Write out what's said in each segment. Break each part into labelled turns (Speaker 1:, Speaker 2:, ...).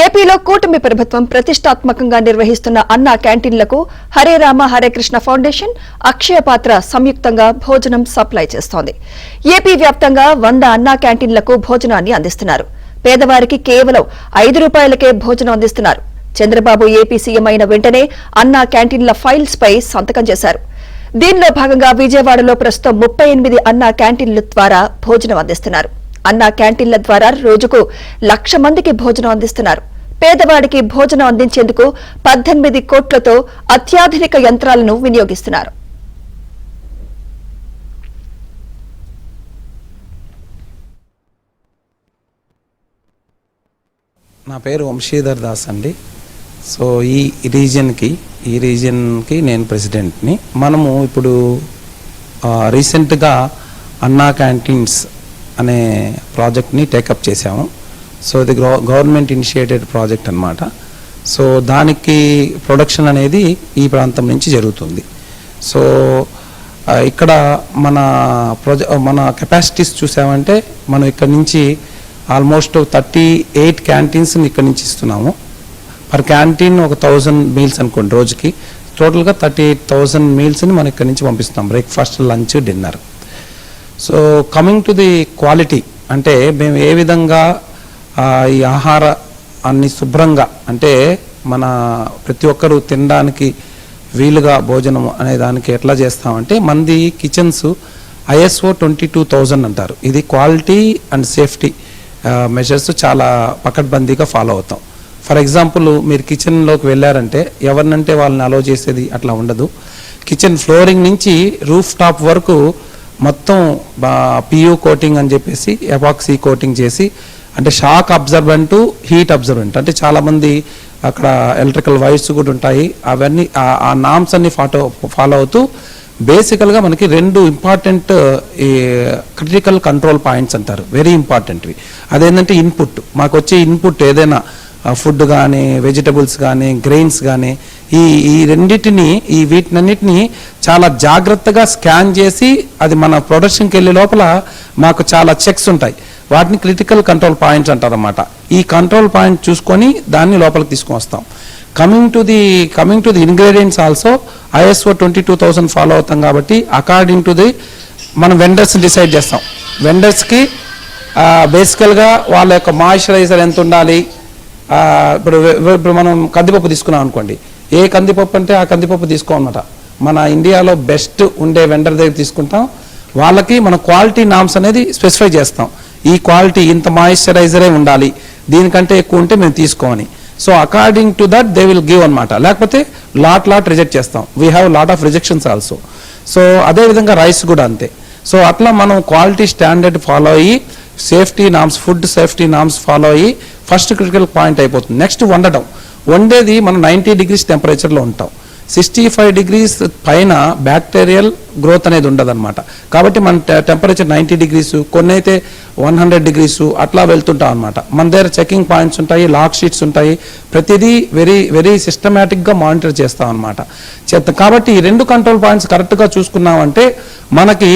Speaker 1: ఏపీలో కూటమి ప్రభుత్వం ప్రతిష్టాత్మకంగా నిర్వహిస్తున్న అన్నా క్యాంటీన్లకు హరే రామ హరే కృష్ణ ఫౌండేషన్, అక్షయ పాత్ర సంయుక్తంగా భోజనం సప్లై చేస్తోంది. ఏపీ వ్యాప్తంగా 100 అన్నా క్యాంటీన్లకు భోజనాన్ని అందిస్తున్నారు. పేదవారికి కేవలం 5 రూపాయలకే భోజనం అందిస్తున్నారు. చంద్రబాబు ఏపీ సీఎం అయిన వెంటనే అన్నా క్యాంటీన్ల ఫైల్స్ పై సంతకం చేశారు. దీనిలో భాగంగా విజయవాడలో ప్రస్తుతం 38 అన్నా క్యాంటీన్ల ద్వారా భోజనం అందిస్తున్నారు. అన్నా క్యాంటీన్ల ద్వారా రోజుకు 1,00,000 మందికి భోజనం అందిస్తున్నారు. పేదవాడికి భోజనం అందించేందుకు 18 కోట్లతో అత్యాధునిక యంత్రాలను వినియోగిస్తున్నారు.
Speaker 2: నా పేరు వంశీధర్ దాస్ అండి. సో ఈ రీజియన్కి నేను ప్రెసిడెంట్ని. మనము ఇప్పుడు రీసెంట్గా అన్నా క్యాంటీన్స్ అనే ప్రాజెక్ట్ని టేకప్ చేసాము. సో ఇది గవర్నమెంట్ ఇనిషియేటెడ్ ప్రాజెక్ట్ అన్నమాట. సో దానికి ప్రొడక్షన్ అనేది ఈ ప్రాంతం నుంచి జరుగుతుంది. సో ఇక్కడ మన కెపాసిటీస్ చూసామంటే మనం ఇక్కడ నుంచి ఆల్మోస్ట్ 38 క్యాంటీన్స్ ఇక్కడ నుంచి ఇస్తున్నాము. పర్ క్యాంటీన్ ఒక 1000 మీల్స్ అనుకోండి రోజుకి. టోటల్గా 38,000 మీల్స్ని మనం ఇక్కడ నుంచి పంపిస్తున్నాం, breakfast, lunch, dinner. So coming to the quality, అంటే మేము ఏ విధంగా ఈ ఆహారాన్ని శుభ్రంగా, అంటే మన ప్రతి ఒక్కరూ తినడానికి వీలుగా భోజనం అనే దానికి ఎట్లా చేస్తామంటే, మంది కిచెన్స్ ISO 22000 అంటారు. ఇది క్వాలిటీ అండ్ సేఫ్టీ మెజర్స్ చాలా పకడ్బందీగా ఫాలో అవుతాం. ఫర్ ఎగ్జాంపుల్, మీరు కిచెన్లోకి వెళ్ళారంటే ఎవరినంటే వాళ్ళని అలో చేసేది అట్లా ఉండదు. కిచెన్ ఫ్లోరింగ్ నుంచి రూఫ్ టాప్ వరకు మొత్తం PU కోటింగ్ అని చెప్పేసి ఎపాక్సీ కోటింగ్ చేసి, అంటే షాక్ అబ్జర్వెంట్, హీట్ అబ్జర్వెంట్, అంటే చాలామంది అక్కడ ఎలక్ట్రికల్ వైర్స్ కూడా ఉంటాయి. అవన్నీ ఆ నామ్స్ అన్ని ఫాలో అవుతూ బేసికల్గా మనకి 2 ఇంపార్టెంట్ క్రిటికల్ కంట్రోల్ పాయింట్స్ అంటారు, వెరీ ఇంపార్టెంట్వి. అదేంటంటే ఇన్పుట్, మాకు వచ్చే ఇన్పుట్ ఏదైనా ఫుడ్ కానీ, వెజిటబుల్స్ కానీ, గ్రెయిన్స్ కానీ, ఈ రెండింటిని, వీటినన్నిటిని చాలా జాగ్రత్తగా స్కాన్ చేసి అది మన ప్రొడక్షన్కి వెళ్ళే లోపల మాకు చాలా చెక్స్ ఉంటాయి. వాటిని క్రిటికల్ కంట్రోల్ పాయింట్స్ అంటారన్నమాట. ఈ కంట్రోల్ పాయింట్ చూసుకొని దాన్ని లోపలికి తీసుకొని వస్తాం. Coming to the ingredients also ISO 22000 follow అవుతాం కాబట్టి అకార్డింగ్ టు ది మనం వెండర్స్ని డిసైడ్ చేస్తాం. వెండర్స్కి బేసికల్గా వాళ్ళ యొక్క మాయిశ్చరైజర్ ఎంత ఉండాలి. ఇప్పుడు మనం కందిపప్పు తీసుకున్నాం అనుకోండి, ఏ కందిపప్పు అంటే ఆ కందిపప్పు తీసుకోమన్నమాట. మన ఇండియాలో బెస్ట్ ఉండే వెండర్ దగ్గర తీసుకుంటాం. వాళ్ళకి మన క్వాలిటీ నామ్స్ అనేది స్పెసిఫై చేస్తాం. ఈ క్వాలిటీ ఇంత మాయిశ్చరైజరే ఉండాలి, దీనికంటే ఎక్కువ ఉంటే మేము తీసుకోమని. So according to that they will give అనమాట. లేకపోతే లాట్ రిజెక్ట్ చేస్తాం. We have lot of rejections also. So అదేవిధంగా రైస్ కూడా అంతే. సో అట్లా మనం క్వాలిటీ స్టాండర్డ్ ఫాలో అయ్యి, safety norms, food safety norms follow అయ్యి ఫస్ట్ క్రిటికల్ పాయింట్ అయిపోతుంది. నెక్స్ట్ వండేది మనం 90 degrees టెంపరేచర్లో ఉంటాం. 65 degrees పైన బ్యాక్టీరియల్ గ్రోత్ అనేది ఉండదన్నమాట. కాబట్టి మన టెంపరేచర్ 90 degrees, కొన్ని అయితే 100 degrees అట్లా వెళ్తుంటాం అనమాట. మన దగ్గర చెకింగ్ పాయింట్స్ ఉంటాయి, లాక్ షీట్స్ ఉంటాయి. ప్రతిదీ వెరీ సిస్టమేటిక్గా మానిటర్ చేస్తాం అనమాట. కాబట్టి ఈ 2 కంట్రోల్ పాయింట్స్ కరెక్ట్గా చూసుకున్నామంటే మనకి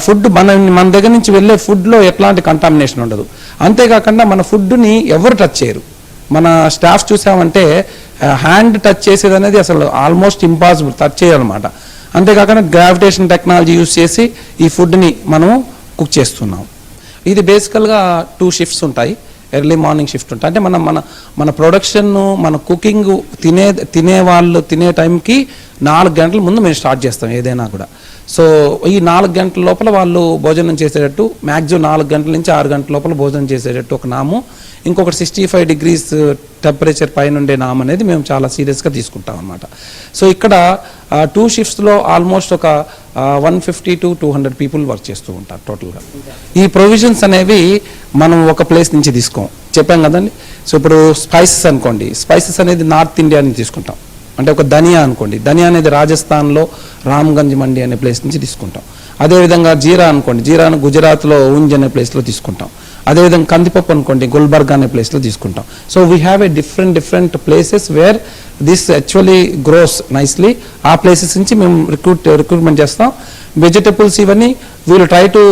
Speaker 2: ఫుడ్ మన దగ్గర నుంచి వెళ్ళే ఫుడ్లో ఎట్లాంటి కంటామినేషన్ ఉండదు. అంతేకాకుండా మన ఫుడ్ని ఎవరు టచ్ చేయరు. మన స్టాఫ్ చూసామంటే హ్యాండ్ టచ్ చేసేది అనేది అసలు ఆల్మోస్ట్ ఇంపాసిబుల్, టచ్ చేయాలన్నమాట. అంతేకాకుండా గ్రావిటేషన్ టెక్నాలజీ యూజ్ చేసి ఈ ఫుడ్ని మనం కుక్ చేస్తున్నాం. ఇది బేసికల్గా 2 షిఫ్ట్స్ ఉంటాయి. ఎర్లీ మార్నింగ్ షిఫ్ట్ ఉంటాయి. అంటే మన ప్రొడక్షన్, మన కుకింగ్ తినే వాళ్ళు తినే టైంకి 4 గంటల ముందు మేము స్టార్ట్ చేస్తాం ఏదైనా కూడా. సో ఈ 4 గంటల లోపల వాళ్ళు భోజనం చేసేటట్టు, మ్యాక్సిమం 4 గంటల నుంచి 6 గంటల లోపల భోజనం చేసేటట్టు ఒక నాము, ఇంకొకటి 65 degrees టెంపరేచర్ పైన ఉండే నామ్ అనేది మేము చాలా సీరియస్గా తీసుకుంటాం అన్నమాట. సో ఇక్కడ 2 షిఫ్ట్స్లో ఆల్మోస్ట్ ఒక 150 to 200 people వర్క్ చేస్తూ ఉంటారు టోటల్గా. ఈ ప్రొవిజన్స్ అనేవి మనం ఒక ప్లేస్ నుంచి తీసుకోం, చెప్పాం కదండి. సో ఇప్పుడు స్పైసెస్ అనుకోండి, స్పైసెస్ అనేది నార్త్ ఇండియా నుంచి తీసుకుంటాం. అంటే ఒక ధనియా అనుకోండి, ధనియా అనేది రాజస్థాన్లో రామ్గంజ్ మండి అనే ప్లేస్ నుంచి తీసుకుంటాం. అదేవిధంగా జీరా అనుకోండి, జీరాను గుజరాత్లో ఊంజ్ అనే ప్లేస్లో తీసుకుంటాం. అదేవిధంగా కందిపప్పు అనుకోండి, గుల్బర్గా అనే ప్లేస్లో తీసుకుంటాం. So we have a different places where this actually gross nicely. ఆ ప్లేసెస్ నుంచి మేము రిక్రూట్మెంట్ చేస్తాం. vegetables even we will try to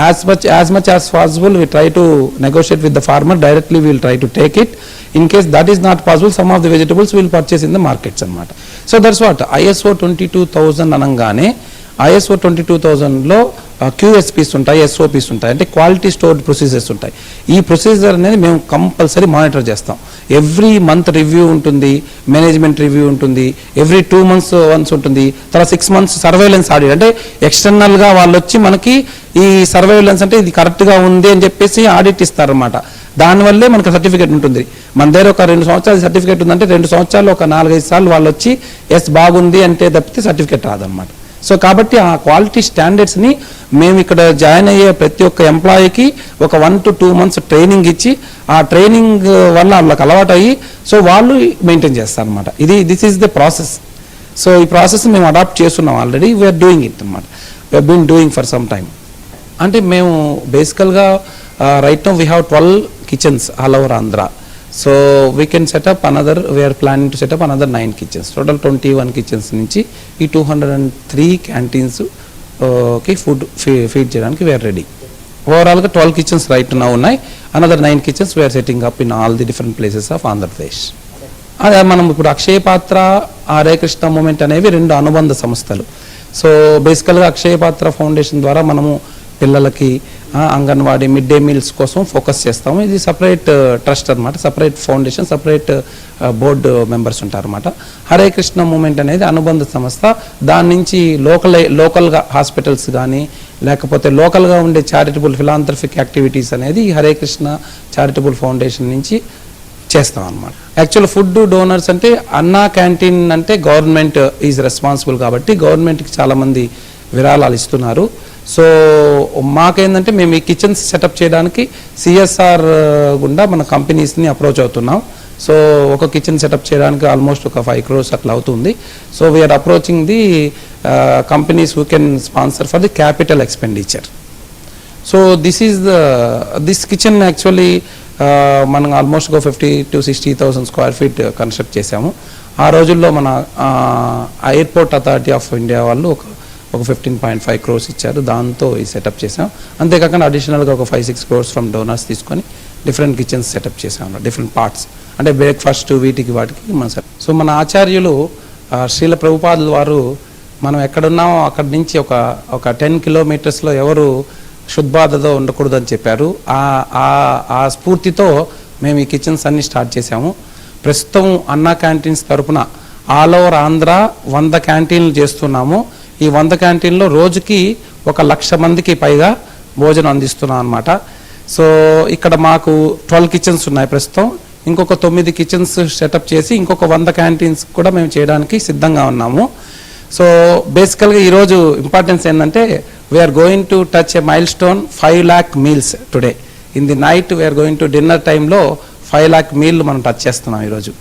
Speaker 2: as much as possible we try to negotiate with the farmer directly. We will try to take it. In case that is not possible, some of the vegetables will purchase in the markets అనమాట. So that's what ISO 22000 అనగానే ISO 22000లో QSPs ఉంటాయి, SOPs ఉంటాయి, అంటే quality stored procedures ఉంటాయి. ఈ procedure అనేది మేము compulsory monitor చేస్తాం. ఎవ్రీ మంత్ రివ్యూ ఉంటుంది, మేనేజ్మెంట్ రివ్యూ ఉంటుంది, ఎవ్రీ 2 months వన్స్ ఉంటుంది, తర్వాత 6 months సర్వేలెన్స్ ఆడిట్, అంటే ఎక్స్టర్నల్గా వాళ్ళు వచ్చి మనకి ఈ సర్వేలెన్స్ అంటే ఇది కరెక్ట్గా ఉంది అని చెప్పేసి ఆడిట్ ఇస్తారనమాట. దానివల్లే మనకు సర్టిఫికేట్ ఉంటుంది. మన దగ్గర ఒక 2 సంవత్సరాల సర్టిఫికేట్ ఉందంటే 2 సంవత్సరాలు ఒక 4-5 సార్లు వాళ్ళు వచ్చి ఎస్ బాగుంది అంటే తప్పితే సర్టిఫికేట్ రాదనమాట. సో కాబట్టి ఆ క్వాలిటీ స్టాండర్డ్స్ని మేము ఇక్కడ జాయిన్ అయ్యే ప్రతి ఒక్క ఎంప్లాయీకి ఒక 1 to 2 months ట్రైనింగ్ ఇచ్చి, ఆ ట్రైనింగ్ వల్ల వాళ్ళకి అలవాటు అయ్యి సో వాళ్ళు మెయింటైన్ చేస్తారనమాట. This is the process. So ఈ ప్రాసెస్ మేము అడాప్ట్ చేస్తున్నాం ఆల్రెడీ, వీఆర్ డూయింగ్ ఇట్ అనమాట. We're been doing for some time. అంటే మేము బేసికల్గా right now we have 12 kitchens all over Andhra. So we can set up another, we are planning to set up another 9 kitchens. Total 21 kitchens నుంచి ఈ 203 canteens కి food feed చేయడానికి we are ready. ఓవరాల్గా 12 kitchens right now ఉన్నాయి. Another 9 kitchens we are setting up in all the different places of Andhra Pradesh. అదే మనం ఇప్పుడు అక్షయ పాత్ర, హరే కృష్ణ మూమెంట్ అనేవి 2 అనుబంధ సంస్థలు. సో బేసికల్గా అక్షయ పాత్ర ఫౌండేషన్ ద్వారా మనము పిల్లలకి అంగన్వాడీ మిడ్ డే మీల్స్ కోసం ఫోకస్ చేస్తాము. ఇది సపరేట్ ట్రస్ట్ అనమాట, separate foundation, separate board members ఉంటారన్నమాట. హరే కృష్ణ మూమెంట్ అనేది అనుబంధ సంస్థ. దాని నుంచి లోకల్గా హాస్పిటల్స్ కానీ లేకపోతే లోకల్గా ఉండే చారిటబుల్ ఫిలాంథ్రఫిక్ యాక్టివిటీస్ అనేది హరే కృష్ణ చారిటబుల్ ఫౌండేషన్ నుంచి చేస్తాం అనమాట. యాక్చువల్ ఫుడ్ డోనర్స్ అంటే అన్నా క్యాంటీన్ అంటే గవర్నమెంట్ ఈజ్ రెస్పాన్సిబుల్ కాబట్టి గవర్నమెంట్కి చాలామంది విరాళాలు ఇస్తున్నారు. సో మాకేంటంటే మేము ఈ కిచెన్స్ సెటప్ చేయడానికి CSR గుండా మన కంపెనీస్ని అప్రోచ్ అవుతున్నాం. సో ఒక కిచెన్ సెటప్ చేయడానికి ఆల్మోస్ట్ ఒక 5 crores అట్లా అవుతుంది. So we're approaching the companies who can sponsor for the capital expenditure. So this kitchen actually మనం ఆల్మోస్ట్ ఒక 50,000 to 60,000 square feet కన్స్ట్రక్ట్ చేసాము. ఆ రోజుల్లో మన ఎయిర్పోర్ట్ అథారిటీ ఆఫ్ ఇండియా వాళ్ళు ఒక 15.5 crores ఇచ్చారు. దాంతో ఈ సెటప్ చేసాం. అంతేకాకుండా అడిషనల్గా ఒక 5-6 crores ఫ్రమ్ డోనర్స్ తీసుకొని డిఫరెంట్ కిచెన్స్ సెటప్ చేసాం, డిఫరెంట్ పార్ట్స్, అంటే బ్రేక్ఫాస్ట్ వాటికి మన సెటప్. సో మన ఆచార్యులు శ్రీల ప్రభుపాదుల వారు మనం ఎక్కడున్నామో అక్కడి నుంచి ఒక 10 kilometers ఎవరు శుద్ధాదతో ఉండకూడదని చెప్పారు. ఆ స్ఫూర్తితో మేము ఈ కిచెన్స్ అన్ని స్టార్ట్ చేసాము. ప్రస్తుతం అన్నా క్యాంటీన్స్ తరపున ఆల్ ఓవర్ ఆంధ్ర 100 క్యాంటీన్లు చేస్తున్నాము. ఈ 100 క్యాంటీన్లో రోజుకి 100,000 మందికి పైగా భోజనం అందిస్తున్నాం అనమాట. సో ఇక్కడ మాకు 12 kitchens ఉన్నాయి ప్రస్తుతం. ఇంకొక 9 kitchens సెటప్ చేసి ఇంకొక 100 క్యాంటీన్స్ కూడా మేము చేయడానికి సిద్ధంగా ఉన్నాము. సో బేసికల్గా ఈరోజు ఇంపార్టెన్స్ ఏంటంటే we're going to touch a milestone 5 lakh meals today. In the night we're going to dinner టైంలో 5 lakh meal మనం టచ్ చేస్తున్నాం ఈరోజు.